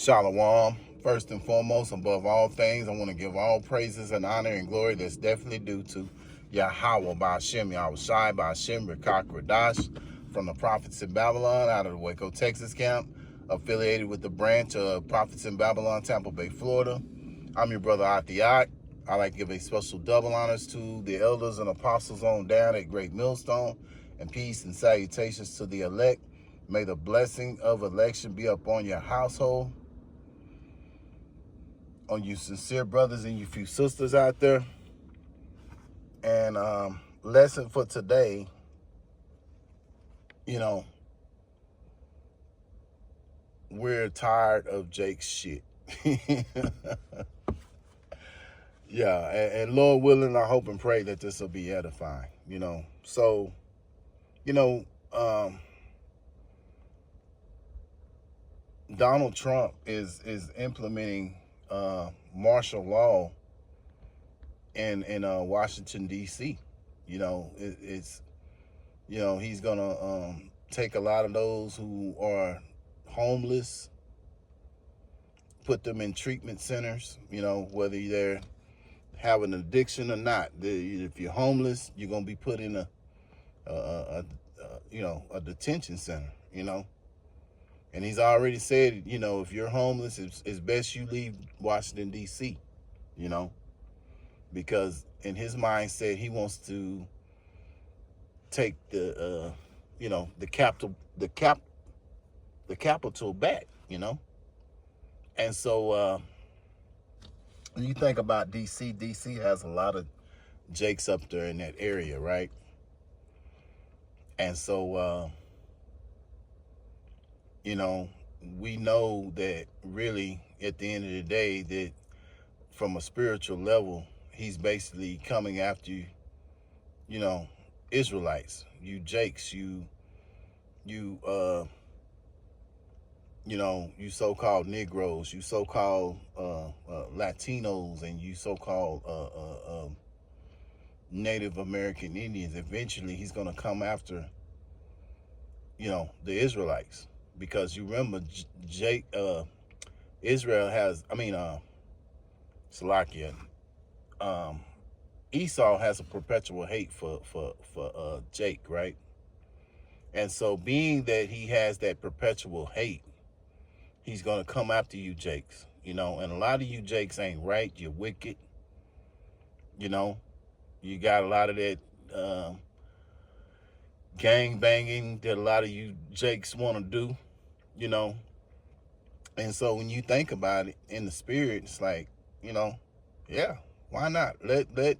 Shalom. First and foremost, above all things, I want to give all praises and honor and glory that's definitely due to Yahweh Ba'Shem, Yahushai Ba'Shem, Rekak Radash, from the Prophets in Babylon out of the Waco, Texas camp, affiliated with the branch of Prophets in Babylon, Tampa Bay, Florida. I'm your brother Athiat. I like to give a special double honors to the elders and apostles on down at Great Millstone, and peace and salutations to the elect. May the blessing of election be upon your household, on you sincere brothers and you few sisters out there. And lesson for today, we're tired of Jake's shit. Yeah, and Lord willing, I hope and pray that this will be edifying, So, Donald Trump is implementing martial law in Washington, D.C. It's he's gonna take a lot of those who are homeless, put them in treatment centers, whether they're having an addiction or not. If you're homeless, you're gonna be put in a detention center, And he's already said, if you're homeless, it's best you leave Washington, D.C., because in his mindset, he wants to take the capital back, And so when you think about D.C., D.C. has a lot of Jakes up there in that area, right? And so, we know that really at the end of the day that from a spiritual level, he's basically coming after you, Israelites, you Jakes, you so-called Negroes, you so-called Latinos, and you so-called Native American Indians. Eventually, he's going to come after, the Israelites, because you remember Israel has, Salakia, Esau has a perpetual hate for Jake, right? And so being that he has that perpetual hate, he's going to come after you Jakes, and a lot of you Jakes ain't right. You're wicked, you got a lot of that gang banging that a lot of you Jakes want to do, And so when you think about it in the spirit, it's like, yeah, why not? Let the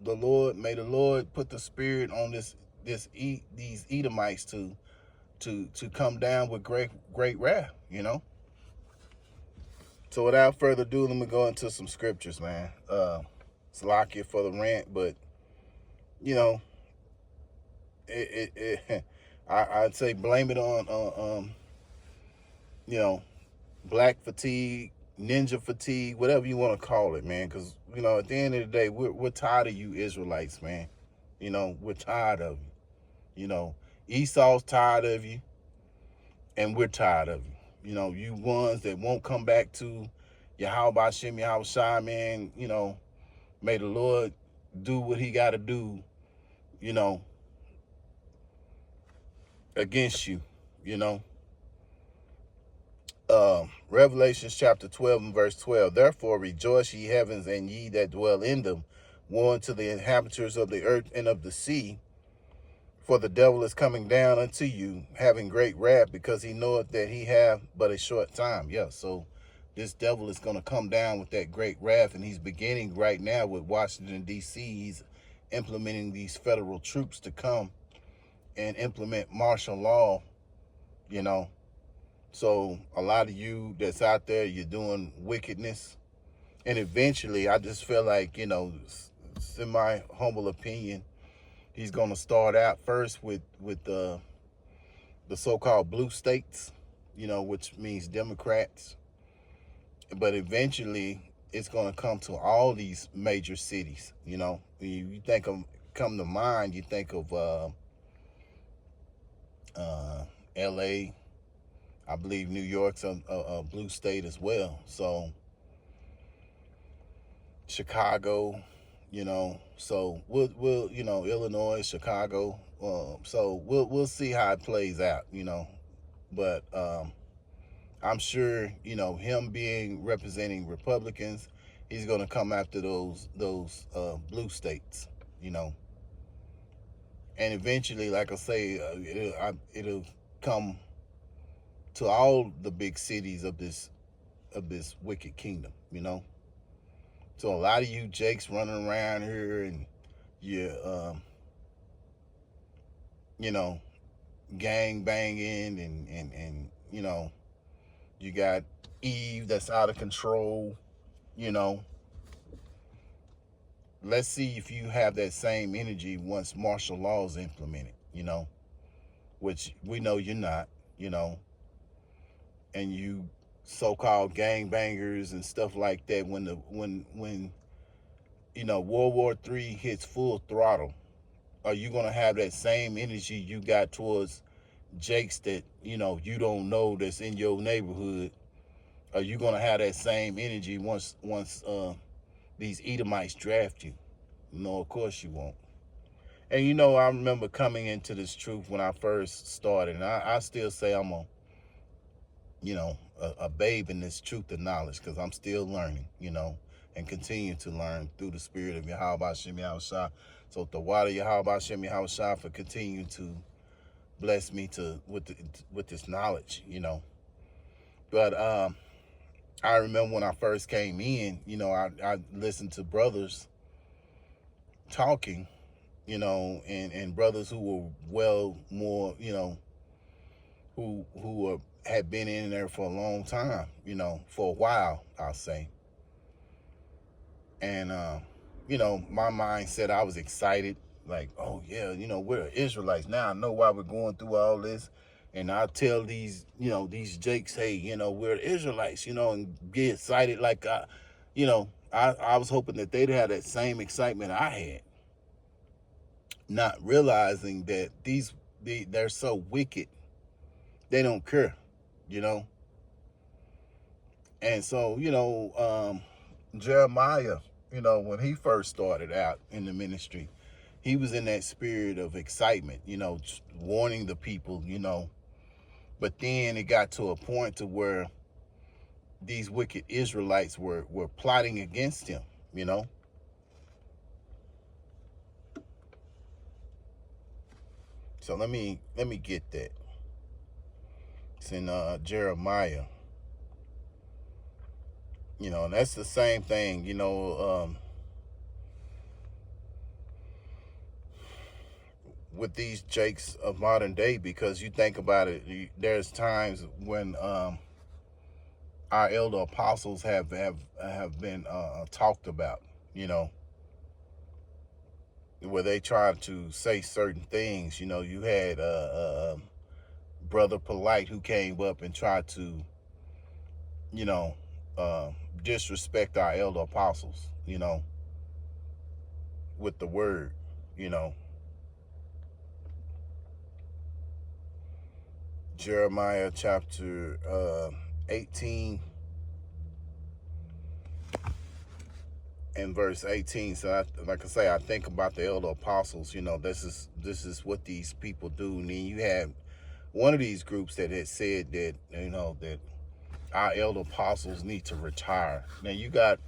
Lord, may the Lord put the spirit on these Edomites to come down with great wrath, So without further ado, let me go into some scriptures, man. Salakia for the rant, but I'd say blame it on black fatigue, ninja fatigue, whatever you want to call it, man. Because at the end of the day, we're tired of you Israelites, man. We're tired of you. Esau's tired of you, and we're tired of you. You ones that won't come back to Yahweh Ba'Shem, Yahushai, man. May the Lord do what he got to do, against you, Revelations chapter 12 and verse 12. Therefore rejoice, ye heavens, and ye that dwell in them. Woe unto the inhabitants of the earth and of the sea, for the devil is coming down unto you, having great wrath, because he knoweth that he have but a short time. Yeah, so this devil is going to come down with that great wrath, and he's beginning right now with Washington, D.C. He's implementing these federal troops to come and implement martial law, So a lot of you that's out there, you're doing wickedness. And eventually, I just feel like, it's in my humble opinion, he's going to start out first with the so-called blue states, which means Democrats. But eventually, it's going to come to all these major cities, You think of, come to mind, you think of L.A., I believe New York's a blue state as well. So Chicago, so we'll Illinois, Chicago. So we'll see how it plays out. But I'm sure him being representing Republicans, he's going to come after those blue states, you know, and eventually, like I say, it'll come to all the big cities of this wicked kingdom. So a lot of you Jakes running around here and you you know gang banging and you got Eve that's out of control. You know, let's see if you have that same energy once martial law is implemented. Which we know you're not. You know, and you so-called gang bangers and stuff like that. When World War III hits full throttle, are you gonna have that same energy you got towards Jakes that you don't know that's in your neighborhood? Are you gonna have that same energy once these Edomites draft you? No, of course you won't. And I remember coming into this truth when I first started, and I still say I'm a babe in this truth and knowledge because I'm still learning, and continue to learn through the spirit of Yahweh Shem Yahushua. So the water Yahweh Shem Yahushua for continuing to bless me with this knowledge. But I remember when I first came in, I listened to brothers talking, and brothers who were well more, who had been in there for a long time, for a while, I'll say. And my mind said I was excited, like, oh yeah, we're Israelites now. I know why we're going through all this. And I tell these Jakes, hey, we're Israelites, and get excited like I was hoping that they'd have that same excitement I had, not realizing that they're so wicked, they don't care, And so, Jeremiah, when he first started out in the ministry, he was in that spirit of excitement, warning the people, But then it got to a point to where these wicked Israelites were plotting against him, So let me get that. It's in Jeremiah. And that's the same thing, with these Jakes of modern day, because you think about it, there's times when our elder apostles have been talked about, where they tried to say certain things. You had Brother Polite who came up and tried to, disrespect our elder apostles, with the word, Jeremiah chapter 18 and verse 18. So like I say, I think about the elder apostles. This is what these people do. And then you have one of these groups that had said that that our elder apostles need to retire. Now you got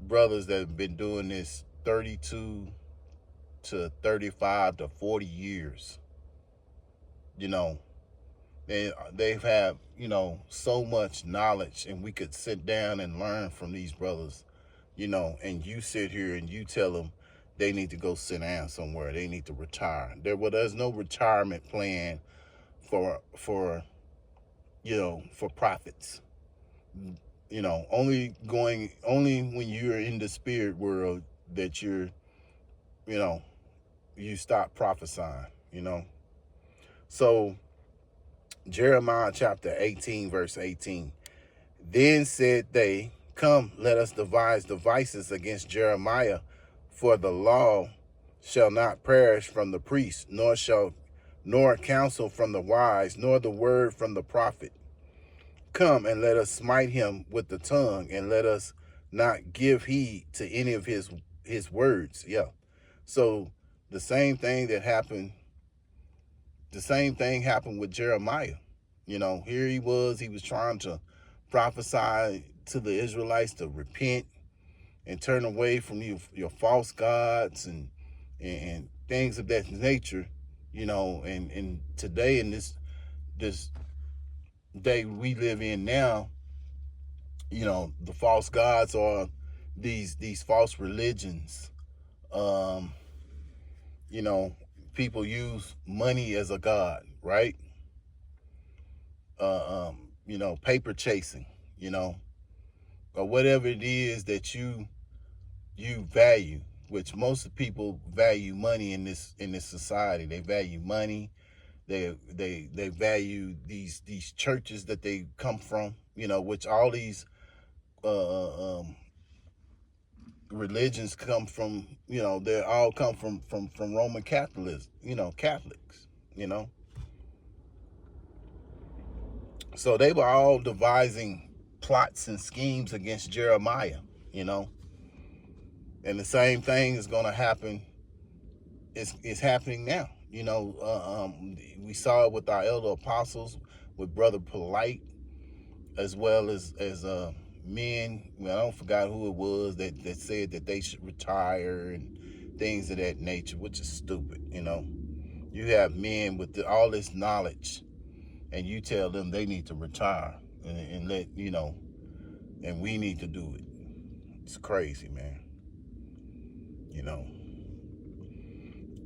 brothers that have been doing this 32 to 35 to 40 years. They've had so much knowledge, and we could sit down and learn from these brothers, and you sit here and you tell them they need to go sit down somewhere, they need to retire. There's no retirement plan for prophets. Only when you're in the spirit world that you stop prophesying. So Jeremiah chapter 18 verse 18. Then said they, come, let us devise devices against Jeremiah, for the law shall not perish from the priest, nor shall nor counsel from the wise, nor the word from the prophet. Come and let us smite him with the tongue, and let us not give heed to any of his words. Yeah. So the same thing that happened, the same thing happened with Jeremiah. Here he was trying to prophesy to the Israelites to repent and turn away from your false gods and things of that nature. And today, in this day we live in now, the false gods are these false religions. um you know People use money as a god, right? Paper chasing, or whatever it is that you value, which most people value money in this society. They value money. They value these churches that they come from, which all these religions come from. They all come from Roman Catholics, Catholics, you know. So they were all devising plots and schemes against Jeremiah, you know. And the same thing is going to happen. It's happening now. We saw it with our elder apostles, with Brother Polite, as well as men. I don't forgot who it was that said that they should retire and things of that nature, which is stupid. You have men with all this knowledge, and you tell them they need to retire and let and we need to do it. It's crazy, man.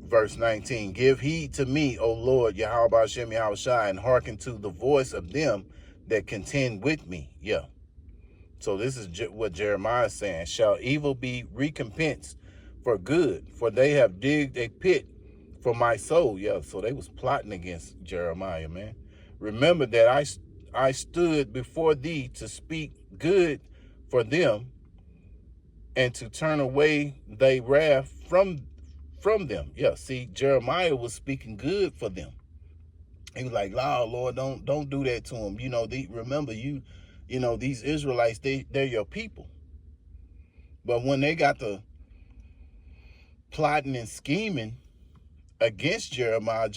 Verse 19, give heed to me, O Lord, Yahweh Hashem Yahushai, and hearken to the voice of them that contend with me. Yeah. So this is what Jeremiah is saying. Shall evil be recompensed for good? For they have digged a pit for my soul. Yeah, so they was plotting against Jeremiah, man. Remember that I stood before thee to speak good for them, and to turn away thy wrath from them. Yeah, see, Jeremiah was speaking good for them. He was like, Lord, don't do that to them. Remember, these Israelites, they're your people. But when they got to plotting and scheming against Jeremiah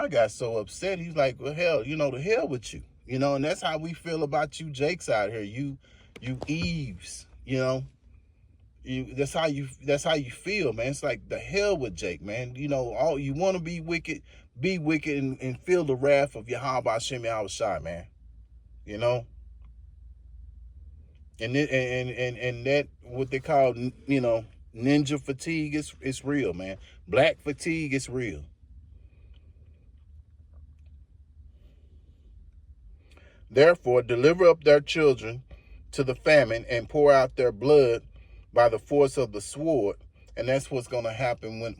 got so upset. He's like, well, hell, to hell with you. And that's how we feel about you Jakes out here. You Eves, that's how you feel, man. It's like the hell with Jake, man. All you want to be wicked and feel the wrath of Yahweh Hashem Yahushai, man. And that what they call ninja fatigue is real, man. Black fatigue is real. Therefore, deliver up their children to the famine and pour out their blood by the force of the sword. And that's what's going to happen once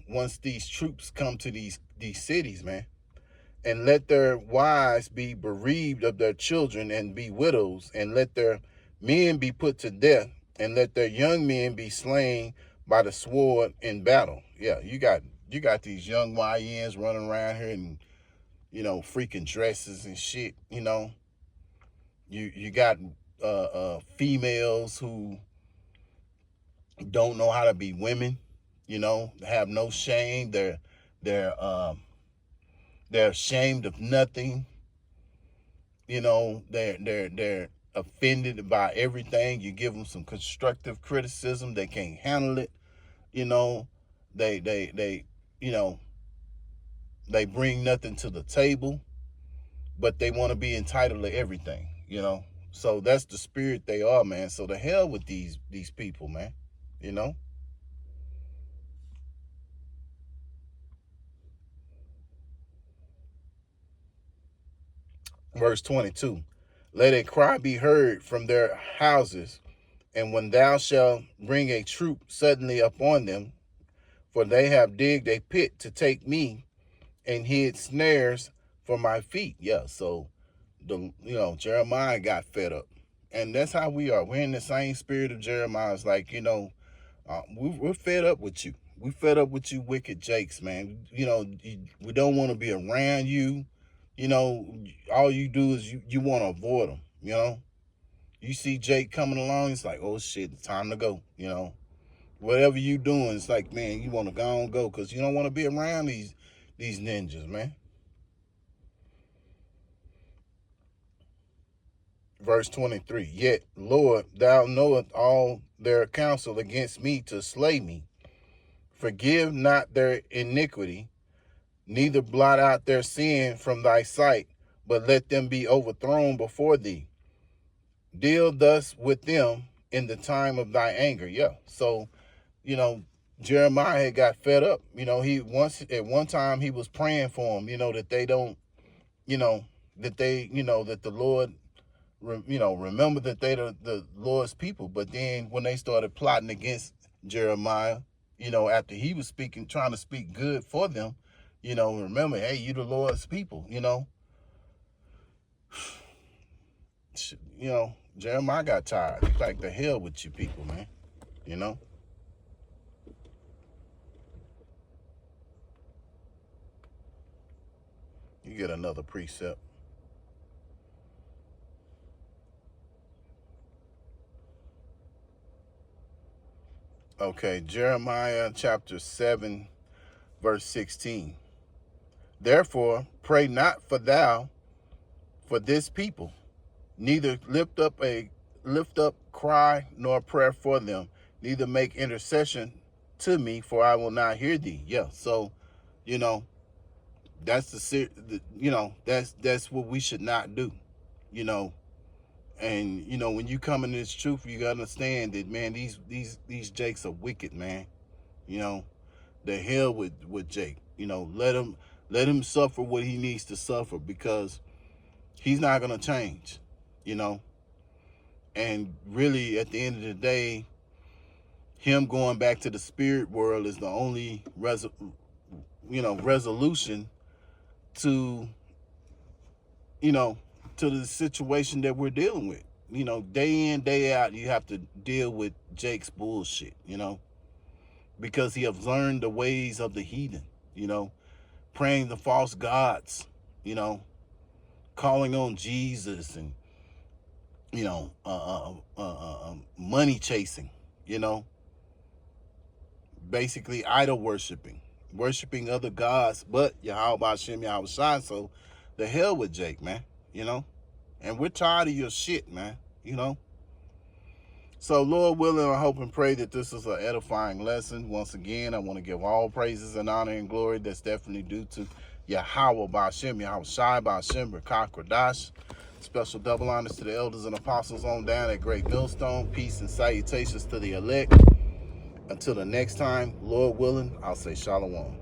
once these troops come to these cities, man. And let their wives be bereaved of their children and be widows, and let their men be put to death, and let their young men be slain by the sword in battle. Yeah, you got these young YNs running around here in freaking dresses and shit. You got females who don't know how to be women, have no shame. They're ashamed of nothing. They're offended by everything. You give them some constructive criticism, they can't handle it. They bring nothing to the table, but they want to be entitled to everything. So that's the spirit they are, man. So the hell with these people, man. Verse 22, let a cry be heard from their houses, and when thou shalt bring a troop suddenly upon them, for they have digged a pit to take me, and hid snares for my feet. Yeah, so Jeremiah got fed up. And that's how we are. We're in the same spirit of Jeremiah. It's like, we're fed up with you. We fed up with you wicked Jakes, man. You know, we don't want to be around you. You know, all you do is you want to avoid them, you know. You see Jake coming along, it's like, oh shit, it's time to go, you know. Whatever you doing, it's like, man, you want to go and go because you don't want to be around these ninjas, man. Verse 23, yet, Lord, thou knowest all their counsel against me to slay me. Forgive not their iniquity, neither blot out their sin from thy sight, but let them be overthrown before thee. Deal thus with them in the time of thy anger. Yeah. So, you know, Jeremiah had got fed up. You know, at one time he was praying for them, you know, that they don't, you know, that they, you know, that the Lord, you know, remember that they the Lord's people. But then when they started plotting against Jeremiah, you know, after he was trying to speak good for them, you know, remember, hey, you the Lord's people, you know. You know, Jeremiah got tired. He's like, the hell with you people, man, you know. You get another precept. Okay, Jeremiah chapter 7, verse 16. Therefore, pray not for this people, neither lift up cry nor prayer for them, neither make intercession to me, for I will not hear thee. Yeah, so, you know, that's you know, that's what we should not do, you know. And you know, when you come in this truth, you gotta understand that, man, these Jakes are wicked, man. You know, the hell with Jake. You know, let him suffer what he needs to suffer because he's not gonna change. You know, and really, at the end of the day, him going back to the spirit world is the only resolution to, you know, to the situation that we're dealing with. You know, day in, day out, you have to deal with Jake's bullshit, you know, because he has learned the ways of the heathen, you know, praying the false gods, you know, calling on Jesus and, you know, money chasing, you know, basically idol worshiping other gods, but Yahweh Hashem Yahweh Shai. So the hell with Jake, man, you know, and we're tired of your shit, man, you know. So Lord willing, I hope and pray that this is an edifying lesson. Once again, I want to give all praises and honor and glory that's definitely due to Yahweh Ba'ashem, Yahweh Shai Ba'ashem, B'Kah Kodash. Special double honors to the elders and apostles on down at Great Millstone. Peace and salutations to the elect. Until the next time, Lord willing, I'll say shalom.